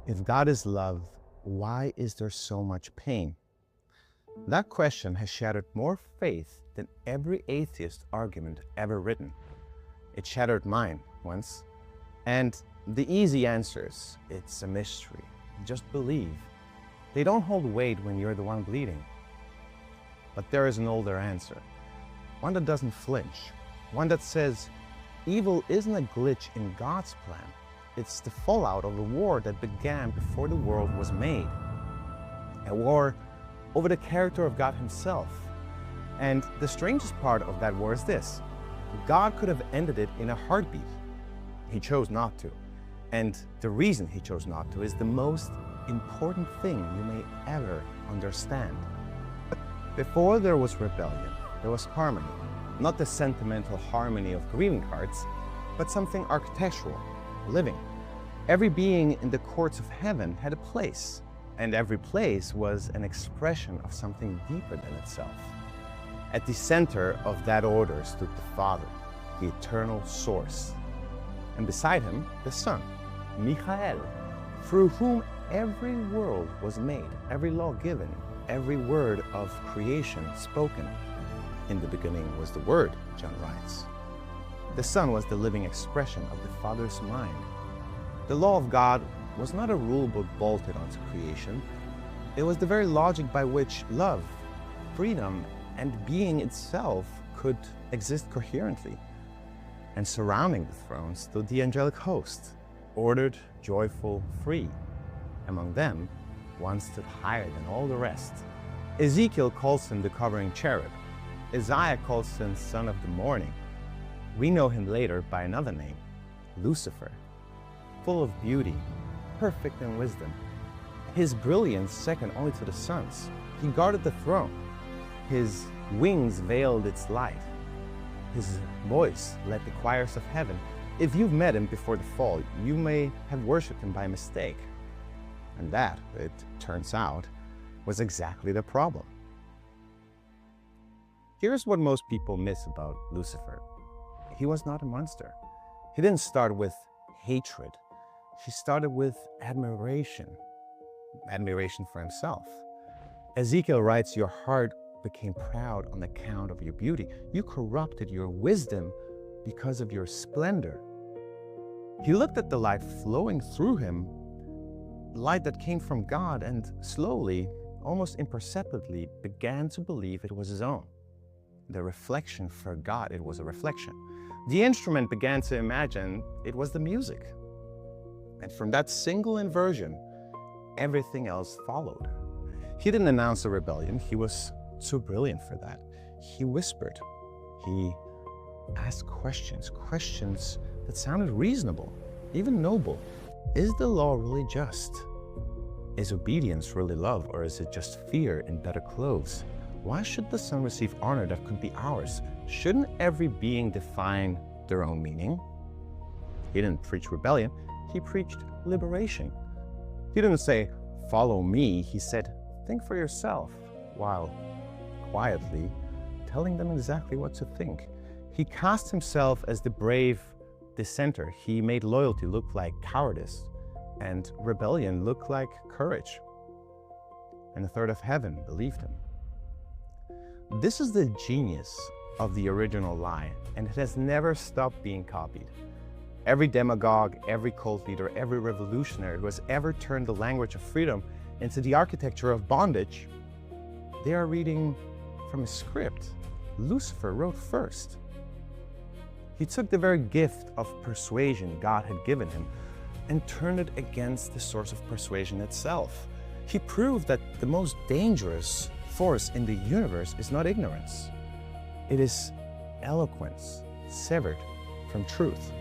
If God is love, why is there so much pain? That question has shattered more faith than every atheist argument ever written. It shattered mine once. And the easy answers, it's a mystery. Just believe. They don't hold weight when you're the one bleeding. But there is an older answer. One that doesn't flinch. One that says, evil isn't a glitch in God's plan. It's the fallout of a war that began before the world was made. A war over the character of God himself. And the strangest part of that war is this. God could have ended it in a heartbeat. He chose not to. And the reason he chose not to is the most important thing you may ever understand. Before there was rebellion, there was harmony. Not the sentimental harmony of greeting cards, but something architectural, living. Every being in the courts of heaven had a place, and every place was an expression of something deeper than itself. At the center of that order stood the Father, the eternal source. And beside him, the Son, Michael, through whom every world was made, every law given, every word of creation spoken. In the beginning was the Word, John writes. The Son was the living expression of the Father's mind. The law of God was not a rule book bolted onto creation. It was the very logic by which love, freedom, and being itself could exist coherently. And surrounding the throne stood the angelic host, ordered, joyful, free. Among them, one stood higher than all the rest. Ezekiel calls him the covering cherub. Isaiah calls him son of the morning. We know him later by another name, Lucifer. Full of beauty, perfect in wisdom. His brilliance second only to the sun's. He guarded the throne. His wings veiled its light. His voice led the choirs of heaven. If you've met him before the fall, you may have worshipped him by mistake. And that, it turns out, was exactly the problem. Here's what most people miss about Lucifer. He was not a monster. He didn't start with hatred. He started with admiration. Admiration for himself. Ezekiel writes, your heart became proud on account of your beauty. You corrupted your wisdom because of your splendor. He looked at the light flowing through him, light that came from God, and slowly, almost imperceptibly, began to believe it was his own. The reflection forgot it was a reflection. The instrument began to imagine it was the music. And from that single inversion, everything else followed. He didn't announce a rebellion. He was too brilliant for that. He whispered. He asked questions that sounded reasonable, even noble. Is the law really just? Is obedience really love, or is it just fear in better clothes? Why should the Son receive honor that could be ours? Shouldn't every being define their own meaning? He didn't preach rebellion, he preached liberation. He didn't say, follow me, he said, think for yourself, while quietly telling them exactly what to think. He cast himself as the brave dissenter. He made loyalty look like cowardice and rebellion look like courage. And a third of heaven believed him. This is the genius of the original lie, and it has never stopped being copied. Every demagogue, every cult leader, every revolutionary who has ever turned the language of freedom into the architecture of bondage, they are reading from a script Lucifer wrote first. He took the very gift of persuasion God had given him and turned it against the source of persuasion itself. He proved that the most dangerous force in the universe is not ignorance. It is eloquence severed from truth.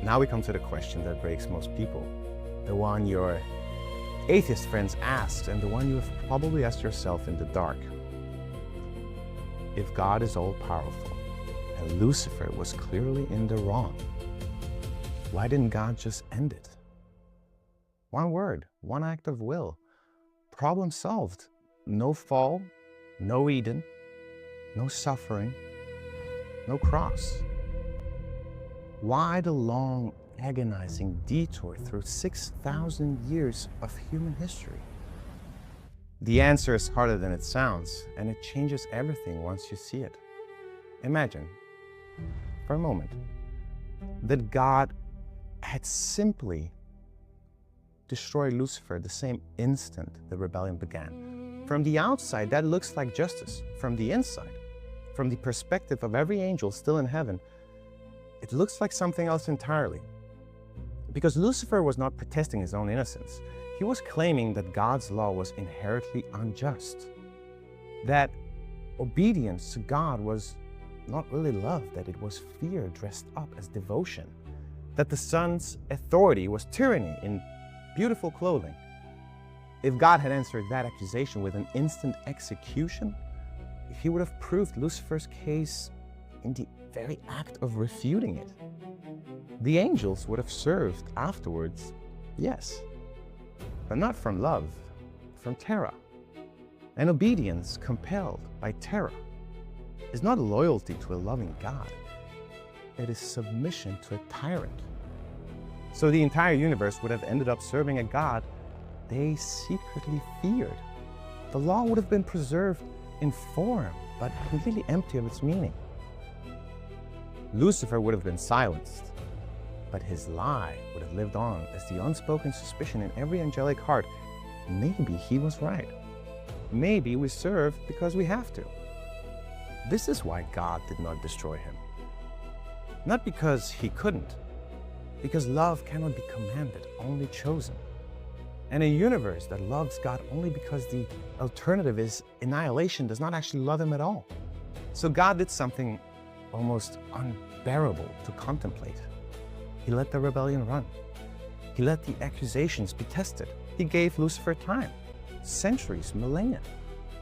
Now we come to the question that breaks most people, the one your atheist friends asked and the one you have probably asked yourself in the dark. If God is all-powerful and Lucifer was clearly in the wrong, why didn't God just end it? One word, one act of will, problem solved. No fall, no Eden, no suffering, no cross. Why the long agonizing detour through 6,000 years of human history? The answer is harder than it sounds, and it changes everything once you see it. Imagine, for a moment, that God had simply destroyed Lucifer the same instant the rebellion began. From the outside, that looks like justice. From the inside, from the perspective of every angel still in heaven, it looks like something else entirely. Because Lucifer was not protesting his own innocence. He was claiming that God's law was inherently unjust. That obedience to God was not really love, that it was fear dressed up as devotion. That the Son's authority was tyranny in beautiful clothing. If God had answered that accusation with an instant execution, he would have proved Lucifer's case in the very act of refuting it. The angels would have served afterwards, yes, but not from love, from terror. And obedience compelled by terror is not loyalty to a loving God. It is submission to a tyrant. So the entire universe would have ended up serving a God they secretly feared. The law would have been preserved in form, but completely empty of its meaning. Lucifer would have been silenced, but his lie would have lived on as the unspoken suspicion in every angelic heart. Maybe he was right. Maybe we serve because we have to. This is why God did not destroy him. Not because he couldn't, because love cannot be commanded, only chosen. And a universe that loves God only because the alternative is annihilation does not actually love him at all. So God did something almost unbearable to contemplate. He let the rebellion run. He let the accusations be tested. He gave Lucifer time, centuries, millennia,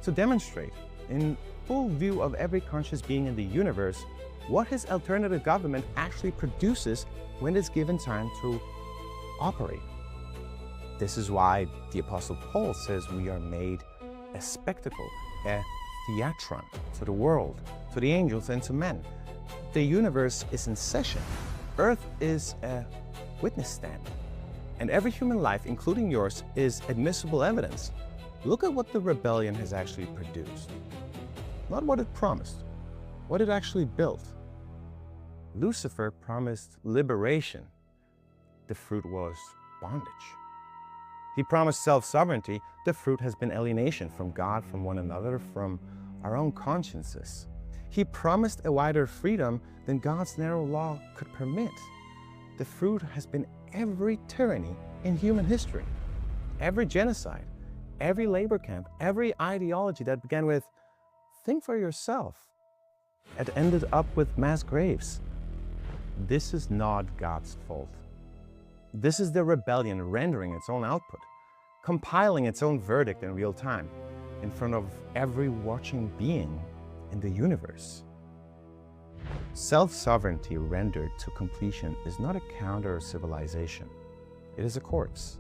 to demonstrate in full view of every conscious being in the universe what his alternative government actually produces when it's given time to operate. This is why the Apostle Paul says we are made a spectacle, a theatron, to the world, to the angels, and to men. The universe is in session. Earth is a witness stand. And every human life, including yours, is admissible evidence. Look at what the rebellion has actually produced. Not what it promised, what it actually built. Lucifer promised liberation. The fruit was bondage. He promised self-sovereignty. The fruit has been alienation from God, from one another, from our own consciences. He promised a wider freedom than God's narrow law could permit. The fruit has been every tyranny in human history, every genocide, every labor camp, every ideology that began with, think for yourself, and ended up with mass graves. This is not God's fault. This is the rebellion rendering its own output, compiling its own verdict in real time, in front of every watching being in the universe. Self-sovereignty rendered to completion is not a counter-civilization. It is a corpse.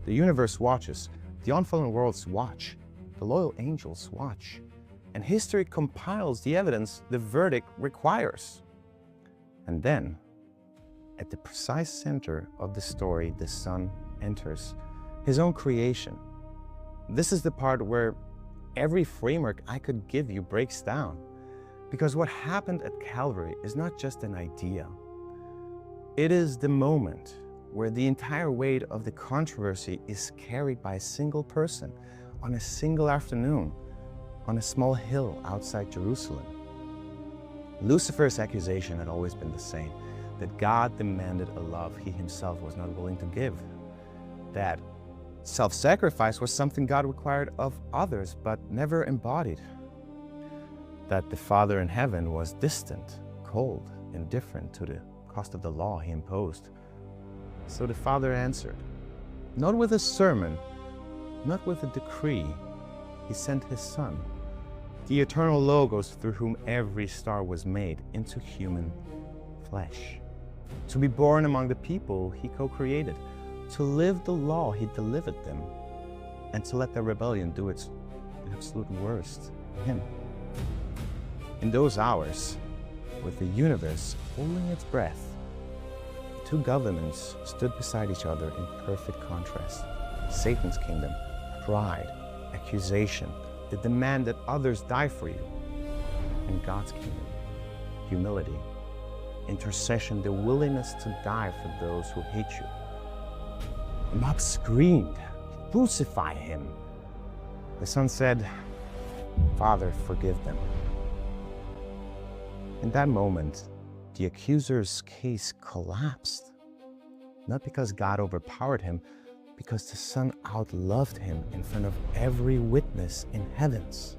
The universe watches, the unfallen worlds watch, the loyal angels watch, and history compiles the evidence the verdict requires. And then, at the precise center of the story, the Son enters his own creation. This is the part where every framework I could give you breaks down. Because what happened at Calvary is not just an idea. It is the moment where the entire weight of the controversy is carried by a single person on a single afternoon on a small hill outside Jerusalem. Lucifer's accusation had always been the same, that God demanded a love he himself was not willing to give, that self-sacrifice was something God required of others but never embodied, that the Father in heaven was distant, cold, indifferent to the cost of the law he imposed. So the Father answered, not with a sermon, not with a decree. He sent his Son, the eternal Logos through whom every star was made, into human flesh. To be born among the people he co-created, to live the law he delivered them, and to let their rebellion do its absolute worst, him. In those hours, with the universe holding its breath, two governments stood beside each other in perfect contrast. Satan's kingdom, pride, accusation, the demand that others die for you. And God's kingdom, humility, intercession, the willingness to die for those who hate you. The mob screamed, "Crucify him!" The son said, "Father, forgive them." In that moment, the accuser's case collapsed. Not because God overpowered him, because the son outloved him in front of every witness in heavens.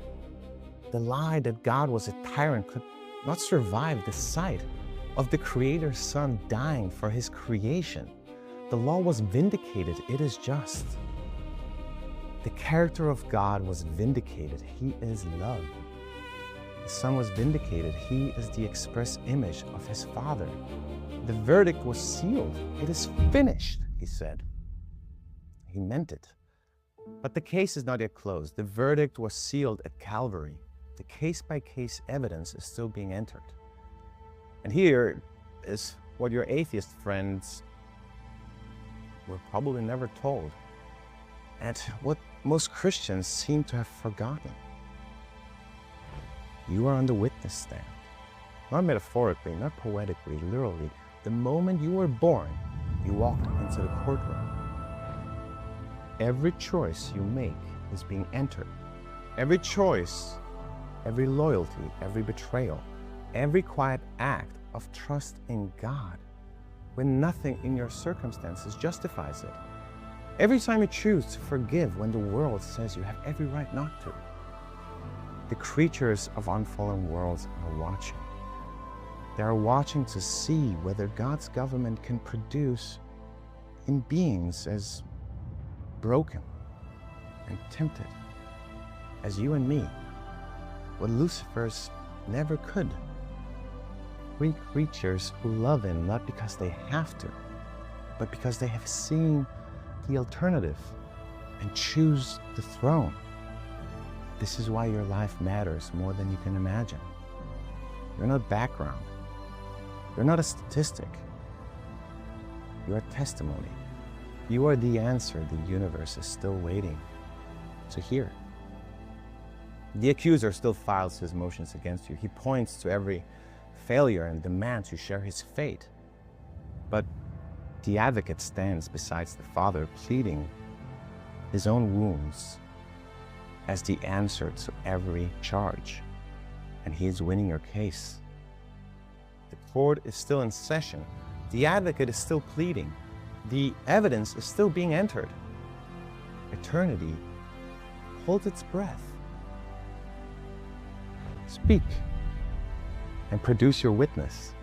The lie that God was a tyrant could not survive the sight of the Creator's Son dying for his creation. The law was vindicated. It is just. The character of God was vindicated. He is love. The Son was vindicated. He is the express image of his Father. The verdict was sealed. It is finished, he said. He meant it. But the case is not yet closed. The verdict was sealed at Calvary. The case-by-case evidence is still being entered. And here is what your atheist friends were probably never told, and what most Christians seem to have forgotten. You are on the witness stand. Not metaphorically, not poetically, literally. The moment you were born, you walked into the courtroom. Every choice you make is being entered. Every choice, every loyalty, every betrayal, every quiet act of trust in God, when nothing in your circumstances justifies it. Every time you choose to forgive when the world says you have every right not to. The creatures of unfallen worlds are watching. They are watching to see whether God's government can produce in beings as broken and tempted as you and me what Lucifer's never could. Free creatures who love him not because they have to, but because they have seen the alternative and choose the throne. This is why your life matters more than you can imagine. You're not background. You're not a statistic. You're a testimony. You are the answer the universe is still waiting to hear. The accuser still files his motions against you. He points to every failure and demands you share his fate. But the advocate stands beside the Father, pleading his own wounds as the answer to every charge. And he is winning your case. The court is still in session. The advocate is still pleading. The evidence is still being entered. Eternity holds its breath. Speak and produce your witness.